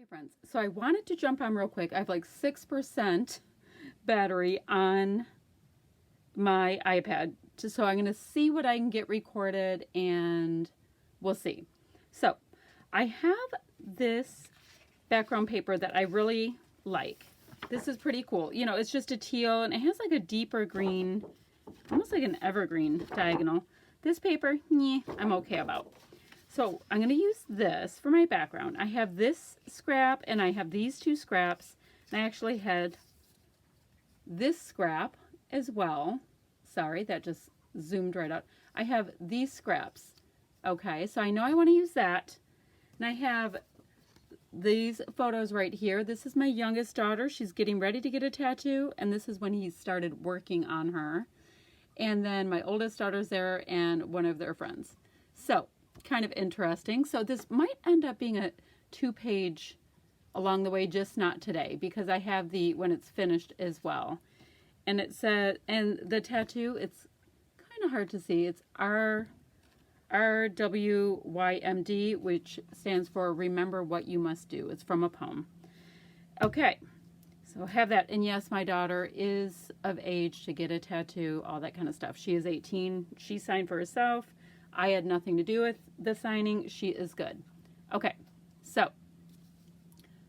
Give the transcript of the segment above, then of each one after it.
Okay, friends, so I wanted to jump on real quick. I have like 6% battery on my iPad. So I'm going to see what I can get recorded and we'll see. So I have this background paper that I really like. This is pretty cool. You know, it's just a teal and it has like a deeper green, almost like an evergreen diagonal. This paper, I'm okay about. So I'm going to use this for my background. I have this scrap and I have these two scraps. And I actually had this scrap as well. Sorry, that just zoomed right out. I have these scraps. Okay, so I know I want to use that. And I have these photos right here. This is my youngest daughter. She's getting ready to get a tattoo. And this is when he started working on her. And then my oldest daughter's there and one of their friends. So kind of interesting. So this might end up being a 2-page along the way, just not today, because I have the when it's finished as well. And it said, and the tattoo, it's kind of hard to see. It's RWYMD, which stands for Remember What You Must Do. It's from a poem. Okay, so I have that. And yes, my daughter is of age to get a tattoo, all that kind of stuff. She is 18. She signed for herself. I had nothing to do with the signing. She is good. Okay, so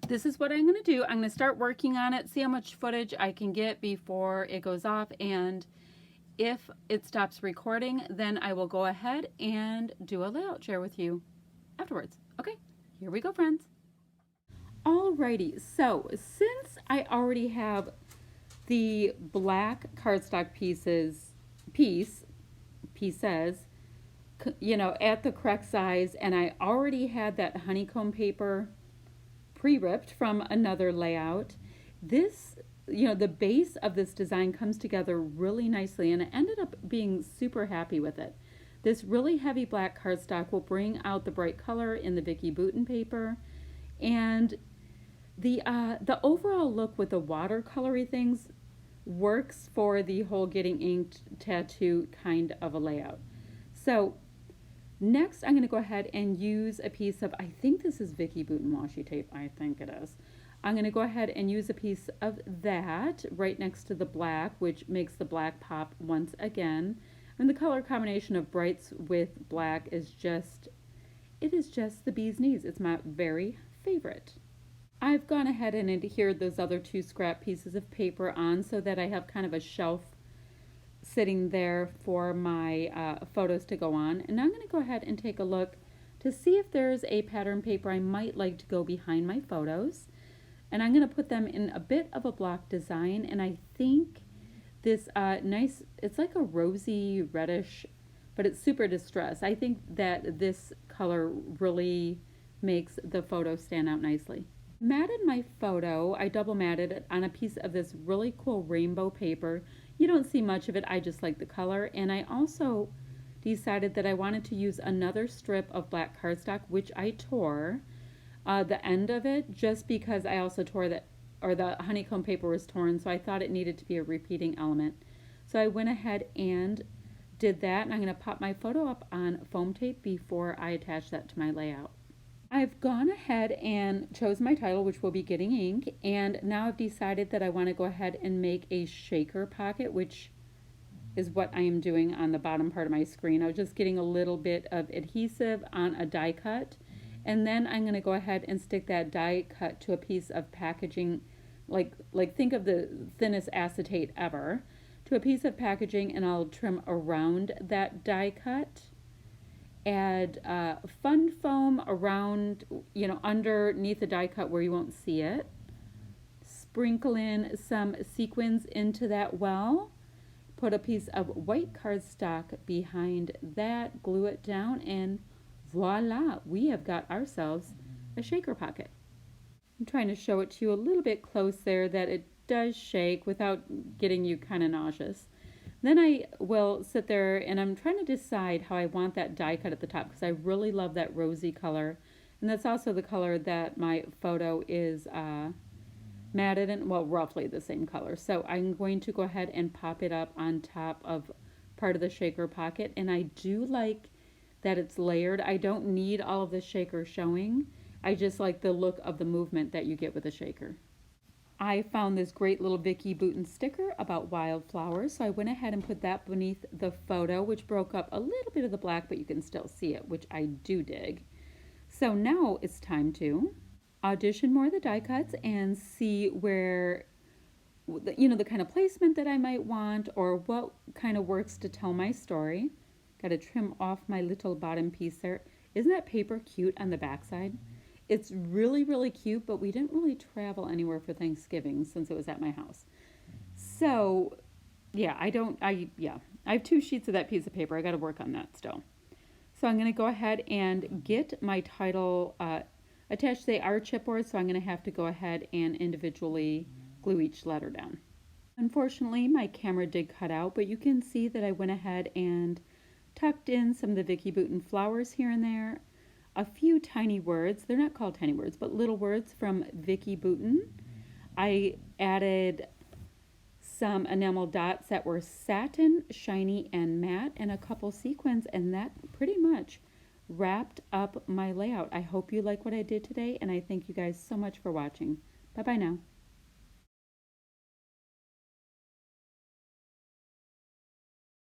this is what I'm going to do. I'm going to start working on it, see how much footage I can get before it goes off, and if it stops recording, then I will go ahead and do a layout share with you afterwards. Okay, here we go, friends. Alrighty, so since I already have the black cardstock pieces, you know, at the correct size, and I already had that honeycomb paper pre-ripped from another layout. This, you know, the base of this design comes together really nicely, and I ended up being super happy with it. This really heavy black cardstock will bring out the bright color in the Vicki Boutin paper, and the overall look with the watercolory things works for the whole getting inked tattoo kind of a layout. So next, I'm going to go ahead and use a piece of, I think this is Vicki Boutin washi tape. I think it is. I'm going to go ahead and use a piece of that right next to the black, which makes the black pop once again. And the color combination of brights with black is just, it is just the bee's knees. It's my very favorite. I've gone ahead and adhered those other two scrap pieces of paper on so that I have kind of a shelf sitting there for my photos to go on. And now I'm going to go ahead and take a look to see if there's a pattern paper I might like to go behind my photos. And I'm going to put them in a bit of a block design. And I think this nice, it's like a rosy reddish, but it's super distressed. I think that this color really makes the photo stand out nicely. Matted my photo, I double matted it on a piece of this really cool rainbow paper. You don't see much of it, I just like the color. And I also decided that I wanted to use another strip of black cardstock, which I tore the end of it, just because I also tore that, or the honeycomb paper was torn, so I thought it needed to be a repeating element. So I went ahead and did that, and I'm going to pop my photo up on foam tape before I attach that to my layout. I've gone ahead and chose my title, which will be Getting Ink, and now I've decided that I want to go ahead and make a shaker pocket, which is what I am doing on the bottom part of my screen. I was just getting a little bit of adhesive on a die cut, and then I'm going to go ahead and stick that die cut to a piece of packaging, like think of the thinnest acetate ever, to a piece of packaging, and I'll trim around that die cut. Add fun foam around, you know, underneath the die cut where you won't see it. Sprinkle in some sequins into that well. Put a piece of white cardstock behind that, glue it down, and voila, we have got ourselves a shaker pocket. I'm trying to show it to you a little bit close there that it does shake without getting you kind of nauseous. Then I will sit there and I'm trying to decide how I want that die cut at the top, because I really love that rosy color. And that's also the color that my photo is matted in, well, roughly the same color. So I'm going to go ahead and pop it up on top of part of the shaker pocket. And I do like that it's layered. I don't need all of the shaker showing. I just like the look of the movement that you get with a shaker. I found this great little Vicki Boutin sticker about wildflowers, so I went ahead and put that beneath the photo, which broke up a little bit of the black, but you can still see it, which I do dig. So now it's time to audition more of the die cuts and see where, the kind of placement that I might want or what kind of works to tell my story. Got to trim off my little bottom piece there. Isn't that paper cute on the backside? It's really, really cute, but we didn't really travel anywhere for Thanksgiving since it was at my house. So, yeah, I have 2 sheets of that piece of paper. I got to work on that still. So I'm going to go ahead and get my title attached. They are chipboard, so I'm going to have to go ahead and individually glue each letter down. Unfortunately, my camera did cut out, but you can see that I went ahead and tucked in some of the Vicki Boutin flowers here and there. A few tiny words, they're not called tiny words, but little words from Vicki Boutin. I added some enamel dots that were satin, shiny, and matte, and a couple sequins, and that pretty much wrapped up my layout. I hope you like what I did today, and I thank you guys so much for watching. Bye-bye now.